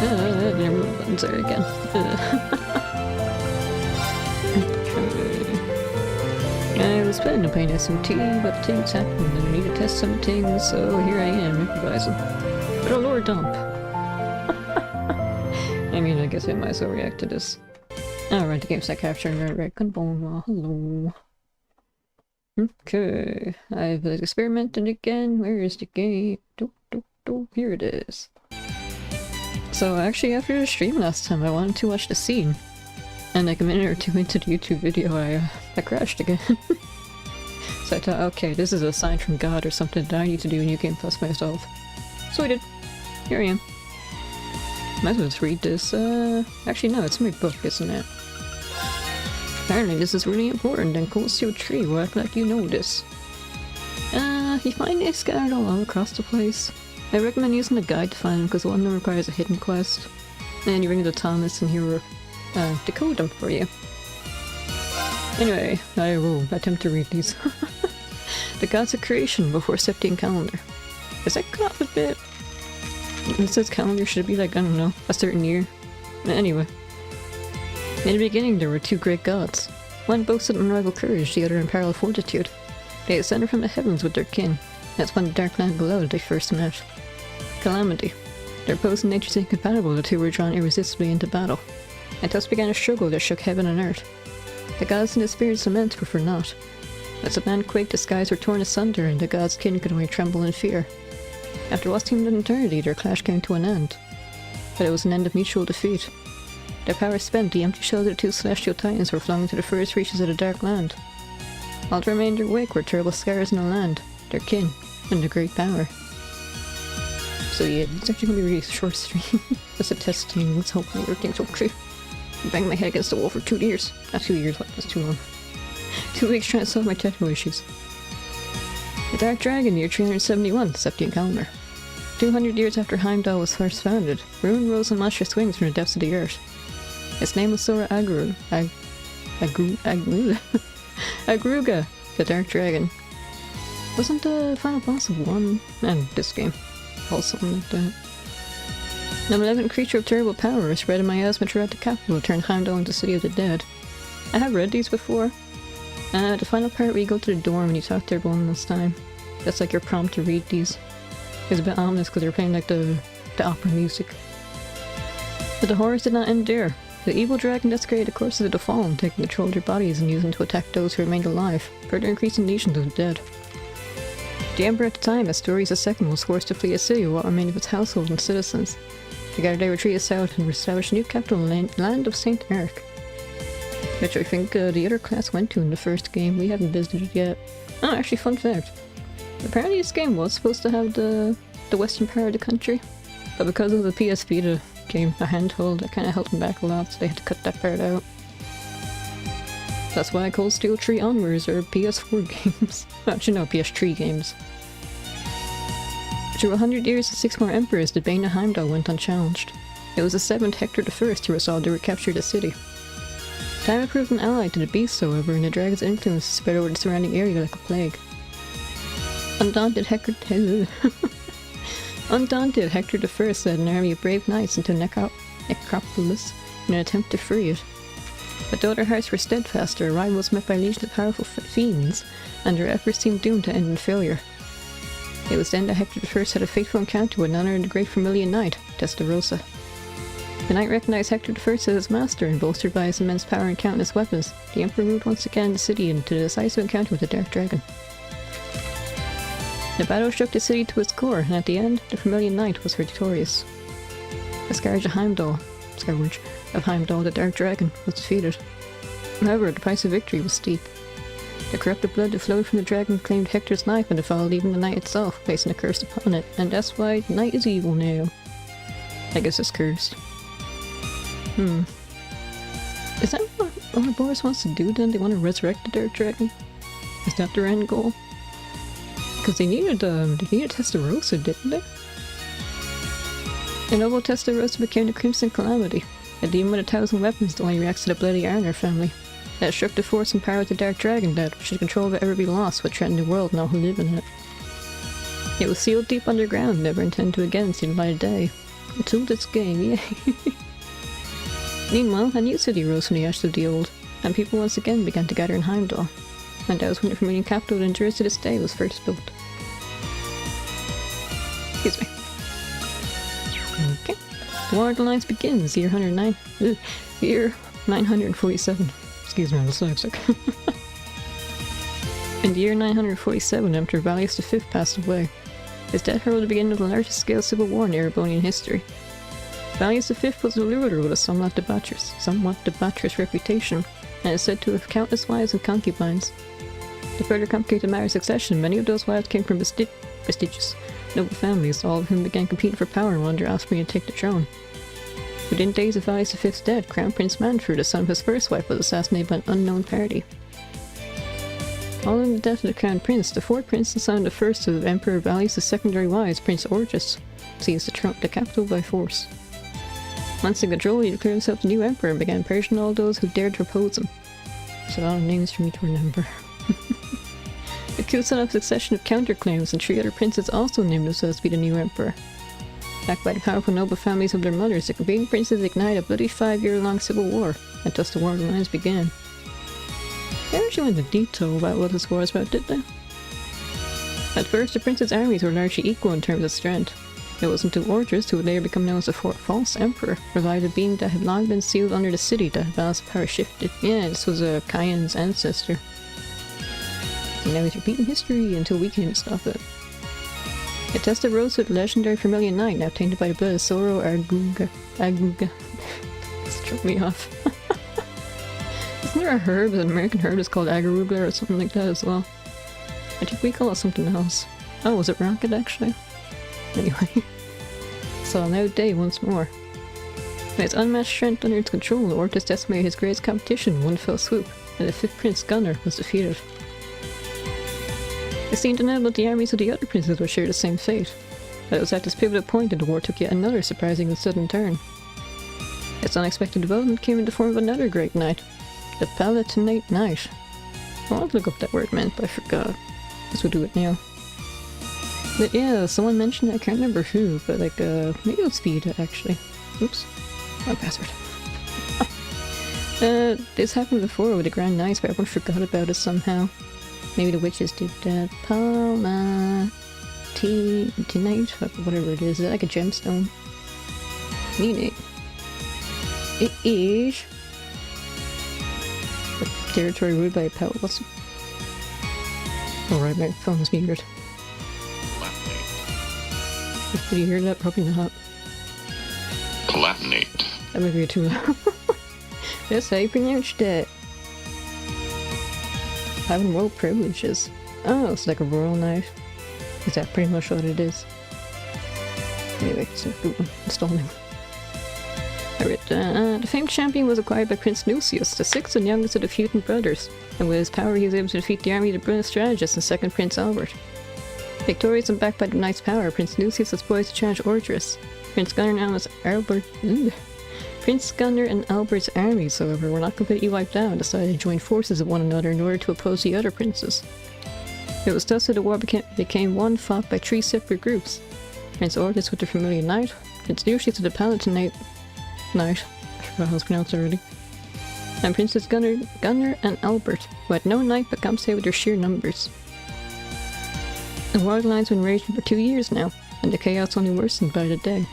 Never mind, buttons there again. I was planning to play an SMT, but things happened and I need to test some things, so here I am, improvising. But a lore dump. I mean, I guess I might as well react to this. Alright, the game's not capturing Red Recon Bone. Hello. Okay, I've experimented again. Where is the game? Here it is. So actually, after the stream last time, I wanted to watch the scene. And like a minute or two into the YouTube video, I crashed again. So I thought, okay, this is a sign from God or something that I need to do a new game plus myself. So I did. Here I am. Might as well just read this. Actually no, it's my book, isn't it? Apparently this is really important, and Cold Steel Tree will act like you know this. You find these scattered all across the place. I recommend using a guide to find them, because one of them requires a hidden quest. And you ring into Thomas and he will decode them for you. Anyway, I will attempt to read these. The Gods of Creation before Septian Calendar. Is that cut off a bit? It says calendar, should it be like, I don't know, a certain year? Anyway. In the beginning there were two great gods. One boasted unrivaled courage, the other unparalleled fortitude. They ascended from the heavens with their kin. That's when the dark land below they first met. Calamity. Their opposing natures incompatible, the two were drawn irresistibly into battle. And thus began a struggle that shook heaven and earth. The gods and the spirits lament were for naught. As the land quaked, the skies were torn asunder, and the gods' kin could only tremble in fear. After what seemed an eternity, their clash came to an end. But it was an end of mutual defeat. Their power spent, the empty shells of the two celestial titans were flung into the furthest reaches of the dark land. All that remained in their wake were terrible scars in the land, their kin, and their great power. So yeah, it's actually going to be a really short stream. Just a test stream, let's hope everything's okay. Bang my head against the wall for 2 years. Not 2 years, that's too long. 2 weeks trying to solve my technical issues. The Dark Dragon, year 371, Septian Calendar. 200 years after Heimdall was first founded, ruin rose on monstrous wings from the depths of the earth. Its name was Sora Agruga, the Dark Dragon. Wasn't the final boss of 1 and this game or something like that? The malevolent creature of terrible power spread a miasma throughout the capital to turn Heimdall into the city of the dead. I have read these before. The final part where you go to the dorm and you talk to everyone this time. That's like your prompt to read these. It's a bit ominous because they're playing like the opera music. But the horrors did not end there. The evil dragon desecrated the corpses of the fallen, taking control of their bodies and using them to attack those who remained alive, further increasing legions of the dead. The emperor at the time, Asturias II, was forced to flee a city with what remained of its household and citizens. Together they retreated south and established a new capital in the land of Saint Eric, which I think the other class went to in the first game. We haven't visited yet. Oh, actually, fun fact. Apparently this game was supposed to have the western part of the country, but because of the PS Vita game, a handhold, that kind of held them back a lot, so they had to cut that part out. That's why Cold Steel Tree onwards are PS4 games. Actually no, PS3 games. Through 100 years and 6 more emperors, the Bane of Heimdall went unchallenged. It was the 7th Hector I who resolved to recapture the city. Time had proved an ally to the beasts, however, and the dragon's influence spread over the surrounding area like a plague. Undaunted Hector I led an army of brave knights into Necropolis in an attempt to free it. But though their hearts were steadfast, their arrival was met by legions of powerful fiends, and their efforts seemed doomed to end in failure. It was then that Hector I had a fateful encounter with none other than the great Vermilion Knight, Testarossa. The knight recognized Hector I as his master, and bolstered by his immense power and countless weapons, the Emperor moved once again in the city into the decisive encounter with the Dark Dragon. The battle shook the city to its core, and at the end, the Vermilion Knight was victorious. The Scourge of Heimdall, the Dark Dragon, was defeated. However, the price of victory was steep. The corrupted blood that flowed from the dragon claimed Hector's life and defiled even the knight itself, placing a curse upon it, and that's why the knight is evil now. I guess it's cursed. Is that what Ouroboros wants to do then? They want to resurrect the Dark Dragon? Is that their end goal? Because they needed Testarossa, didn't they? The noble Testarossa became the Crimson Calamity, a demon with 1,000 weapons that only reacts to the bloody Arnor family. That struck the force and power of the Dark Dragon that, should control of it ever be lost, would threaten the world and all who live in it. It was sealed deep underground, never intended to again see the light of day. Until this game, yay. Meanwhile, a new city rose from the ashes of the old, and people once again began to gather in Heimdall. And that was when the Vermilion capital that endures to this day was first built. Excuse me. Okay. The War of the Alliance begins, year 947. Excuse me, I'm dyslexic. In the year 947, Emperor Valius V passed away. His death heralded the beginning of the largest scale civil war in Erebonian history. Valius V was a ruler with a somewhat debaucherous reputation, and is said to have countless wives and concubines. To further complicate the matter of succession, many of those wives came from prestigious noble families, all of whom began competing for power and wanted their offspring to take the throne. Within days of Valius V's death, Crown Prince Manfred, the son of his first wife, was assassinated by an unknown party. Following the death of the Crown Prince, the fourth prince and son of the first of Emperor Valius' secondary wives, Prince Orges, seized the capital by force. Once in control, he declared himself the new emperor and began purging all those who dared to oppose him. There's a lot of names for me to remember. The coup set off a succession of counterclaims, and 3 other princes also named themselves to be the new emperor. Backed by the powerful noble families of their mothers, the competing princes ignited a bloody 5-year-long civil war, and thus the War of the Alliance began. They actually went into detail about what this war was about, did they? At first, the princes' armies were largely equal in terms of strength. It wasn't until Ordris, who would later become known as the false emperor, revived a being that had long been sealed under the city that Valius' power shifted. Yeah, this was Cain's ancestor. And now he's repeating history until we can stop it. It tested rose with the legendary Vermilion Knight, now tainted by the blood of Zoro Aguga. This struck me off. Isn't there a herb, an American herb that's called agarugla or something like that as well? I think we call it something else. Oh, was it rocket actually? Anyway. So now Day once more. With its unmatched strength under its control, Ortis decimated his greatest competition in one fell swoop, and the 5th Prince Gunnar was defeated. It seemed inevitable that the armies of the other princes would share the same fate, but it was at this pivotal point that the war took yet another surprising and sudden turn. Its unexpected development came in the form of another great knight, the Palatinate Knight. I wanted to look up what that word meant, but I forgot. Guess we'll do it now. But yeah, someone mentioned it, I can't remember who, but like, maybe it was Vita actually. Oops. Wrong password. This happened before with the Grand Knights, but everyone forgot about it somehow. Maybe the witches did that. Palatinate, whatever it is. Is that like a gemstone? Meaning, it is a territory ruled by a palace. Alright, my phone is muted. Did you hear that? Probably not. Palatinate. That might be too loud. That's how you pronounce that. Having royal privileges. Oh, it's like a royal knife. Is that pretty much what it is? Anyway, so Google installing. I read the famed champion was acquired by Prince Lucius, the 6th and youngest of the feuding brothers, and with his power he was able to defeat the army of the brilliant strategist and second Prince Albert. Victorious and backed by the knight's power, Prince Lucius was poised to challenge Ordris. Prince Gunnar and Albert's armies, however, were not completely wiped out and decided to join forces with one another in order to oppose the other princes. It was thus that the war became one fought by 3 separate groups. Prince Ordris with the Vermilion Knight, Prince Lucius with the Palatinate Knight, I forgot how it's pronounced already, and Princes Gunnar and Albert, who had no knight but compensated with their sheer numbers. The War of the Alliance had been raging for 2 years now, and the chaos only worsened by the day.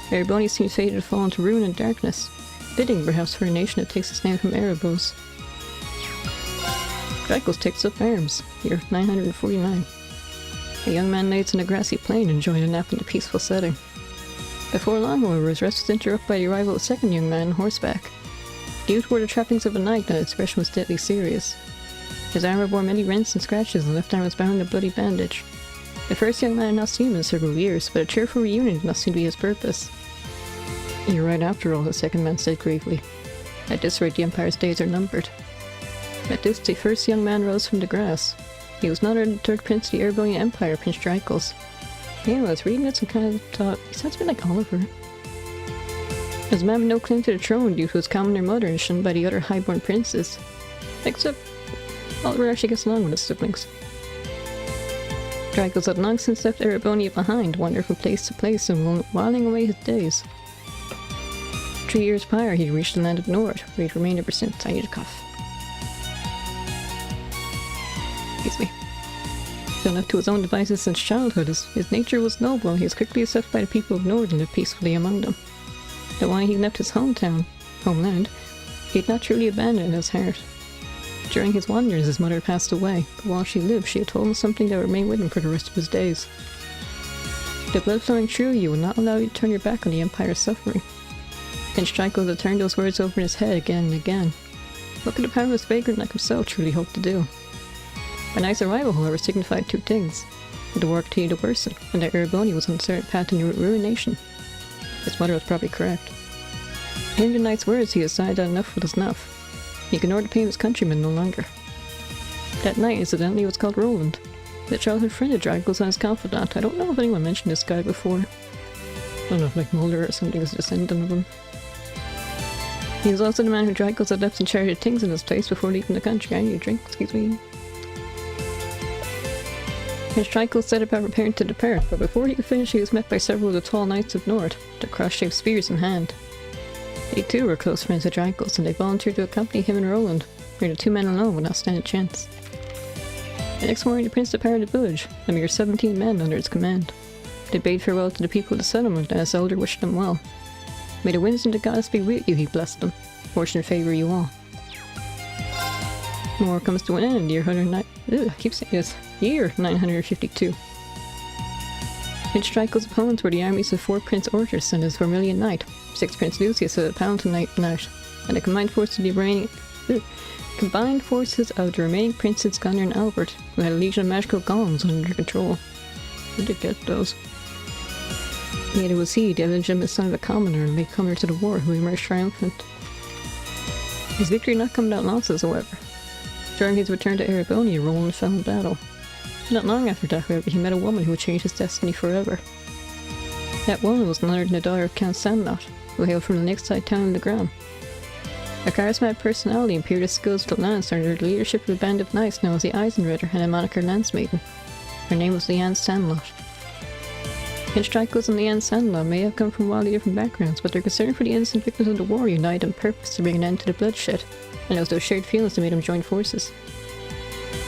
Ereboni seemed fated to fall into ruin and darkness, fitting perhaps for a nation that takes its name from Erebos. Dracos takes up arms, year 949. A young man lays in a grassy plain enjoying a nap in a peaceful setting. Before long, however, his rest was interrupted by the arrival of a second young man on horseback. The youth wore the trappings of a knight, and his expression was deadly serious. His armor bore many rents and scratches, and left arm was bound in a bloody bandage. The first young man had not seen him in several years, but a cheerful reunion did not seem to be his purpose. "You're right after all," the second man said gravely. "At this rate, the Empire's days are numbered." At this, the first young man rose from the grass. He was none other than the third prince of the Erebonian Empire, Prince Dracos. Yeah, I was reading this and kind of thought, he sounds a bit like Oliver. His man had no claim to the throne due to his commoner mother and shunned by the other highborn princes. Except, Oliver actually gets along with his siblings. Dracos had long since left Erebonia behind, wandered from place to place and whiling away his days. 3 years prior, he reached the land of Nord, where he'd remained ever since. I need a cough. Excuse me. Still left to his own devices since childhood, his nature was noble, and he was quickly accepted by the people of Nord and lived peacefully among them. Though while he left his homeland, he had not truly abandoned his heart. During his wanderings, his mother passed away, but while she lived, she had told him something that would remain with him for the rest of his days. The blood flowing through you will not allow you to turn your back on the Empire's suffering. Prince Draco had turned those words over in his head again and again. What could a powerless vagrant like himself truly hope to do? Benai's arrival, however, signified 2 things. The war continued to worsen, and that Erebonia was on a certain path to ruination. His mother was probably correct. Hearing the knight's words, he decided that enough was enough. He ignored the pain of his countrymen no longer. That knight, incidentally, was called Roland, the childhood friend of Draco's and his confidant. I don't know if anyone mentioned this guy before. I don't know if like Mulder or something is a descendant of him. He was also the man who Dracos had left in charge of things in his place before leaving the country. I need a drink, excuse me. Prince Draco set about preparing to depart, but before he could finish, he was met by several of the tall knights of Nord, their cross-shaped spears in hand. They too were close friends of Draco's, and they volunteered to accompany him and Roland, where the 2 men alone would not stand a chance. The next morning, the prince departed the village, a mere 17 men under his command. They bade farewell to the people of the settlement, and his elder wished them well. May the winds and the goddess be with you, he blessed them. Fortune favour you all. The war comes to an end, year 952. Prince Draco's opponents were the armies of 4 Prince Ortus and his Vermilion Knight, 6 Prince Lucius and the Palatinate Knight, and the combined forces of the remaining princes Gunnar and Albert, who had a legion of magical golems under their control. Where did they get those? Yet it was he, the illegitimate son of a commoner and latecomer to the war, who emerged triumphant. His victory did not come without losses, however. During his return to Erebonia, Roland fell in battle. Not long after that, however, he met a woman who would change his destiny forever. That woman was none other than the daughter of Count Sandlot, who hailed from the lakeside town of Legram. A charismatic personality and peerless skills with the lance under the leadership of a band of knights known as the Eisenritter and a moniker Lance Maiden. Her name was Leanne Sandlot. Prince Dracos and Leanne Sandlot may have come from wildly different backgrounds, but their concern for the innocent victims of the war united on purpose to bring an end to the bloodshed, and it was those shared feelings that made them join forces.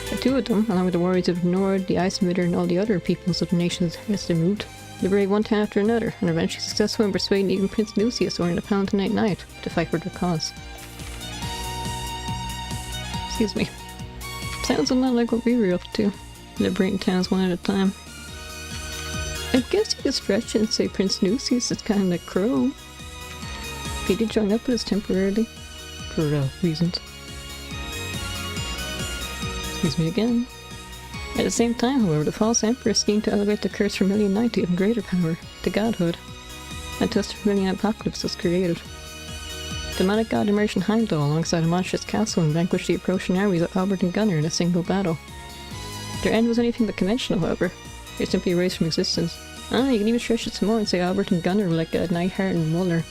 The 2 of them, along with the warriors of the Nord, the Eisenritter, and all the other peoples of the nations as they moved, liberated one town after another, and eventually successful in persuading even Prince Lucius or the Palatinate Knight to fight for their cause. Excuse me. Sounds a lot like what we were up to, liberating towns one at a time. I guess you could stretch it and say Prince Lucius is kind of like Crow. He did join up with us temporarily, for reasons. Excuse me again. At the same time, however, the false emperor schemed to elevate the cursed Vermilion Knight to even greater power, to godhood, and thus the Vermilion Apocalypse was created. The demonic god emerged in Heimdall alongside a monstrous castle and vanquished the approaching armies of Albert and Gunnar in a single battle. Their end was anything but conventional, however. They were simply erased from existence. You can even stretch it some more and say Albert and Gunnar were like Neidhart and Muller,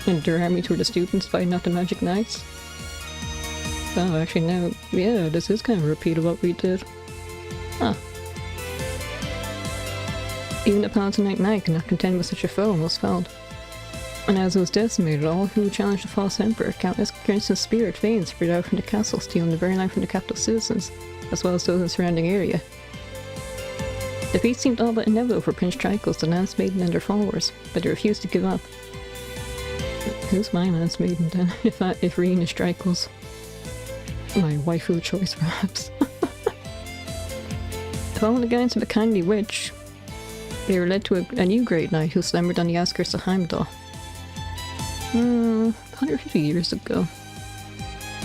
and their armies were the students fighting out the magic knights. Oh, actually no, yeah, this is kind of a repeat of what we did. Huh. Even the Palatinate Knight could not contend with such a foe and was found. And as it was decimated, all who challenged the false emperor, countless Crimson Spirit veins spread out from the castle, stealing the very life from the capital citizens, as well as those in the surrounding area. Defeat seemed all but inevitable for Prince Dracos, the Lance Maiden, and their followers, but they refused to give up. Who's my Lance Maiden then, if Reen is Dracos? My waifu choice, perhaps. Following the guidance of a kindly witch, they were led to a new great knight who slumbered on the outskirts of Heimdall. 150 years ago.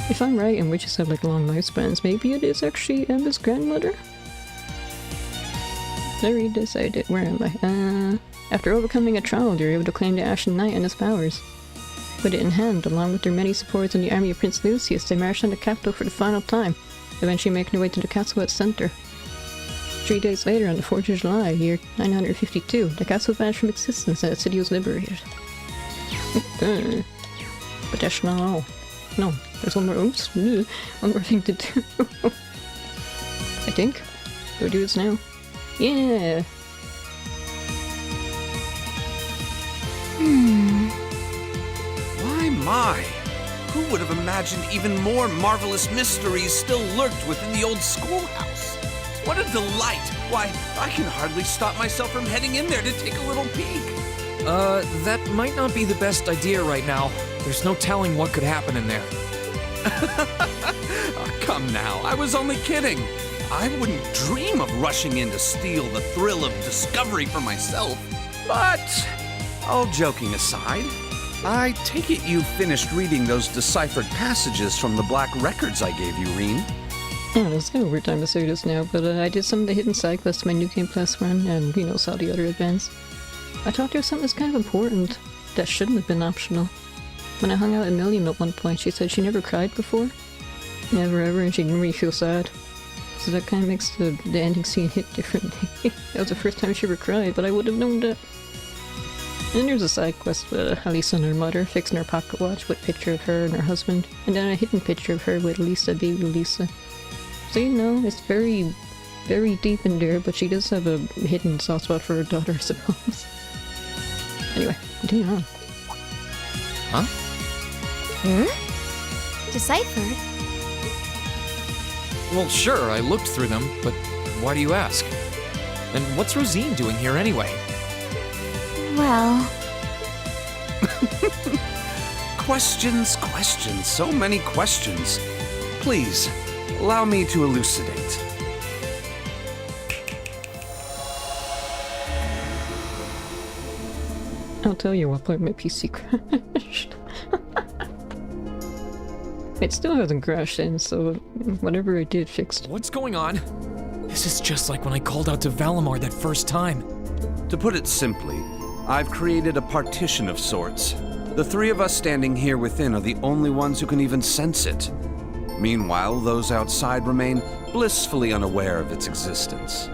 If I'm right and witches have like long lifespans, maybe it is actually Emma's grandmother? Sorry, decided. Where am I? After overcoming a trial, they were able to claim the Ashen Knight and his powers. With it in hand, along with their many supporters in the army of Prince Lucius, they marched on the capital for the final time, eventually making their way to the castle at its center. 3 days later, on the 4th of July, year 952, the castle vanished from existence and the city was liberated. But that's not all. No, there's one more. Oops, one more thing to do. I think. Do I do this now? Yeah. My. Who would have imagined even more marvelous mysteries still lurked within the old schoolhouse? What a delight! Why, I can hardly stop myself from heading in there to take a little peek. That might not be the best idea right now. There's no telling what could happen in there. Oh, come now, I was only kidding. I wouldn't dream of rushing in to steal the thrill of discovery for myself. But, all joking aside, I take it you finished reading those deciphered passages from the Black Records I gave you, Reen? Yeah, it's kind of a weird time to say this now, but I did some of the hidden side quests in my New Game Plus run, and, saw the other events. I talked to her something that's kind of important that shouldn't have been optional. When I hung out with Milliam at one point, she said she never cried before. Never ever, and she didn't really feel sad. So that kind of makes the ending scene hit differently. That was the first time she ever cried, but I would have known that. And there's a side quest with Elisa and her mother, fixing her pocket watch with a picture of her and her husband, and then a hidden picture of her with Lisa, baby Lisa. So it's very, very deep in there, but she does have a hidden soft spot for her daughter, I suppose. Anyway, continue on. Huh? Deciphered? Well, sure, I looked through them, but why do you ask? And what's Rosine doing here anyway? Well... Questions, so many questions. Please, allow me to elucidate. I'll tell you what point my PC crashed. It still hasn't crashed in, so whatever I did fixed. What's going on? This is just like when I called out to Valimar that first time. To put it simply, I've created a partition of sorts. The three of us standing here within are the only ones who can even sense it. Meanwhile, those outside remain blissfully unaware of its existence.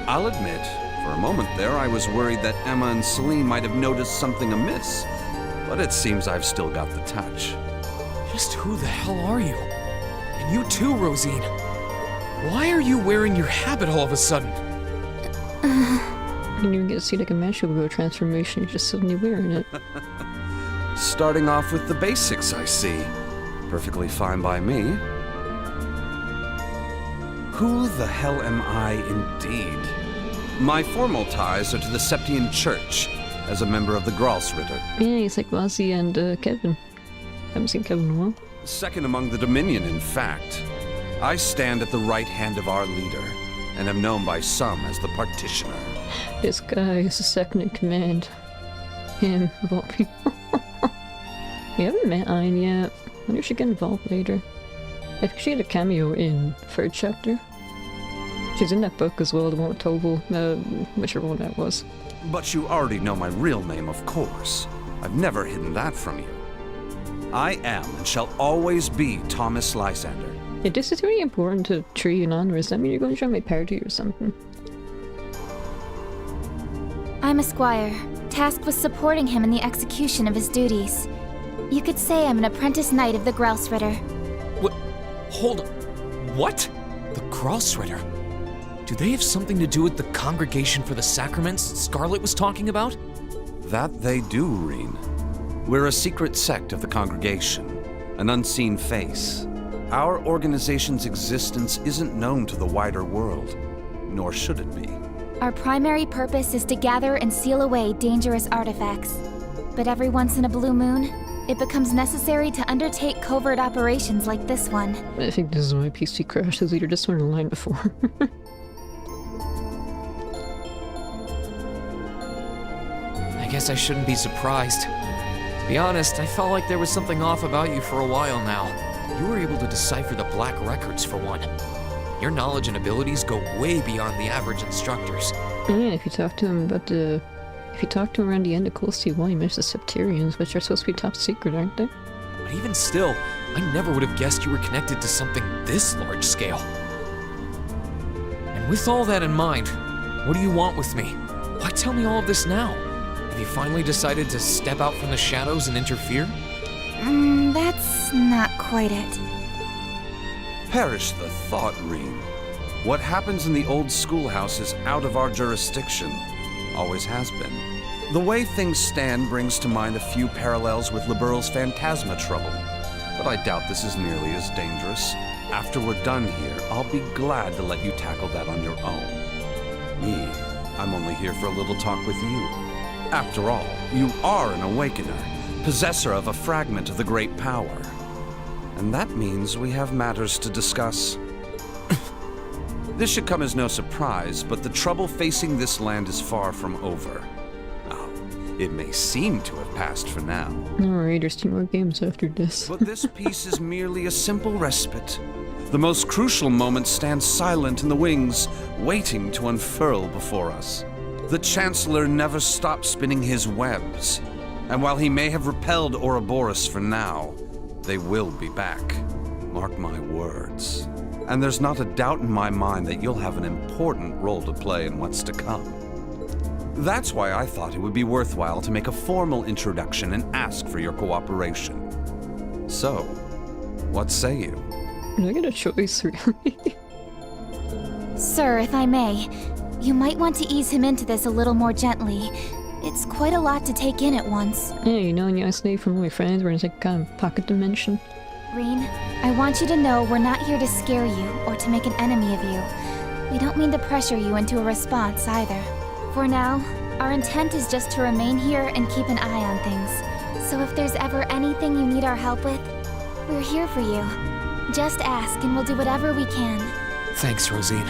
I'll admit, for a moment there, I was worried that Emma and Celine might have noticed something amiss, but it seems I've still got the touch. Just who the hell are you? And you too, Rosine. Why are you wearing your habit all of a sudden? You didn't even get to see like a Mashugo transformation, you're just suddenly wearing it. Starting off with the basics, I see. Perfectly fine by me. Who the hell am I indeed? My formal ties are to the Septian Church, as a member of the Gralsritter. Yeah, he's like Wazzy and Kevin. Haven't seen Kevin in a while. Second among the Dominion, in fact. I stand at the right hand of our leader, and am known by some as the Partitioner. This guy is the second in command. Him, of all people. We haven't met Ayn yet. I wonder if she get involved later. I think she had a cameo in third chapter. She's in that book as well, the one with Toval, whichever one that was. But you already know my real name, of course. I've never hidden that from you. I am and shall always be Thomas Lysander. Yeah, this is really important to Tree and Honor. Does that mean you're going to join my party or something? I'm a squire, tasked with supporting him in the execution of his duties. You could say I'm an apprentice knight of the Gralsritter. What? Hold on. What? The Gralsritter? Do they have something to do with the Congregation for the Sacraments Scarlet was talking about? That they do, Reen. We're a secret sect of the Congregation, an unseen face. Our organization's existence isn't known to the wider world, nor should it be. Our primary purpose is to gather and seal away dangerous artifacts. But every once in a blue moon, it becomes necessary to undertake covert operations like this one. I think this is why PC crashed, because either just learned a line before. I guess I shouldn't be surprised. To be honest, I felt like there was something off about you for a while now. You were able to decipher the Black Records for one. Your knowledge and abilities go way beyond the average instructors. Yeah, if you talk to him about the... If you talk to him around the end of Cold Steel 1, you mentioned the Septarians, which are supposed to be top secret, aren't they? But even still, I never would have guessed you were connected to something this large scale. And with all that in mind, what do you want with me? Why tell me all of this now? Have you finally decided to step out from the shadows and interfere? That's not quite it. Perish the thought, Reen. What happens in the old schoolhouse is out of our jurisdiction. Always has been. The way things stand brings to mind a few parallels with Liberl's Phantasma trouble, but I doubt this is nearly as dangerous. After we're done here, I'll be glad to let you tackle that on your own. Me, I'm only here for a little talk with you. After all, you are an Awakener, possessor of a fragment of the Great Power. And that means we have matters to discuss. This should come as no surprise, but the trouble facing this land is far from over. Oh, it may seem to have passed for now. Alright, there's 2 more games after this. But this peace is merely a simple respite. The most crucial moment stands silent in the wings, waiting to unfurl before us. The Chancellor never stops spinning his webs, and while he may have repelled Ouroboros for now, they will be back. Mark my words. And there's not a doubt in my mind that you'll have an important role to play in what's to come. That's why I thought it would be worthwhile to make a formal introduction and ask for your cooperation. So, what say you? Do I get a choice, really? Sir, if I may, you might want to ease him into this a little more gently. It's quite a lot to take in at once. Hey, you know, when you isolate from all my friends, we're in like kind of pocket dimension. Rean, I want you to know we're not here to scare you or to make an enemy of you. We don't mean to pressure you into a response either. For now, our intent is just to remain here and keep an eye on things. So if there's ever anything you need our help with, we're here for you. Just ask and we'll do whatever we can. Thanks, Rosine.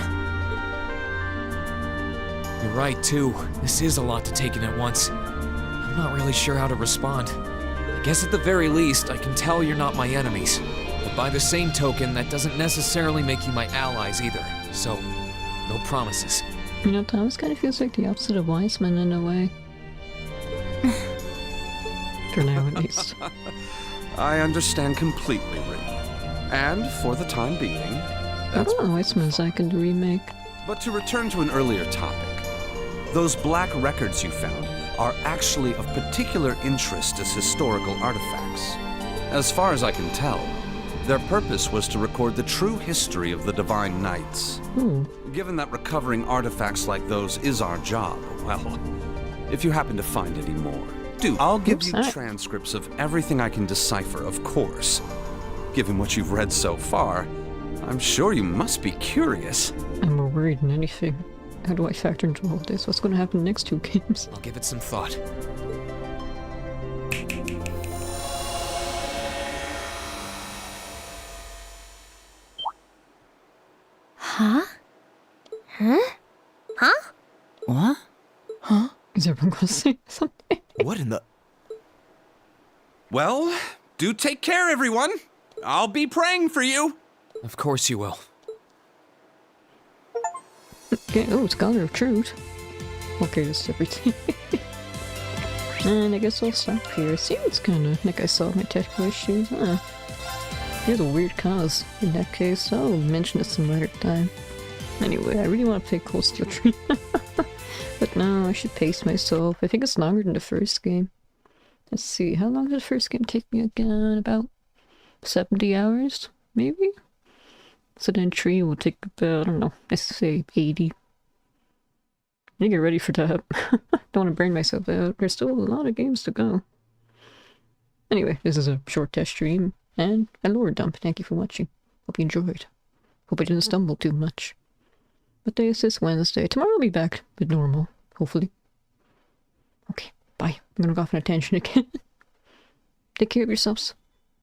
You're right, too. This is a lot to take in at once. I'm not really sure how to respond. I guess at the very least, I can tell you're not my enemies. But by the same token, that doesn't necessarily make you my allies either. So, no promises. You know, Thomas kind of feels like the opposite of Wiseman in a way. For now, at least. I understand completely, Rin. And for the time being, that's Oh, Wiseman's like in the remake. But to return to an earlier topic, those black records you found are actually of particular interest as historical artifacts. As far as I can tell, their purpose was to record the true history of the Divine Knights. Given that recovering artifacts like those is our job, well, if you happen to find any more, do. I'll give you transcripts of everything I can decipher, of course. Given what you've read so far, I'm sure you must be curious. I'm more worried than anything. How do I factor into all this? What's going to happen in the next 2 games? I'll give it some thought. Huh? Huh? Huh? What? Huh? Is everyone going to say something? What in the... Well, do take care, everyone. I'll be praying for you. Of course you will. Okay, oh, Scholar of Truth. Okay, this is everything. And I guess I'll stop here. It seems kinda like I solved my technical issues. Here's a weird cause. In that case, I'll mention it some other time. Anyway, I really want to play Cold Steel Tree. But no, I should pace myself. I think it's longer than the first game. Let's see, how long did the first game take me again? About 70 hours, maybe? So then Tree will take about, I don't know, let's say 80. I need to get ready for that. Don't want to burn myself out. There's still a lot of games to go. Anyway, this is a short test stream and a lore dump. Thank you for watching. Hope you enjoyed. Hope I didn't stumble too much. What day is this? Wednesday. Tomorrow I'll be back with normal, hopefully. Okay, bye. I'm gonna go off on a tangent again. Take care of yourselves.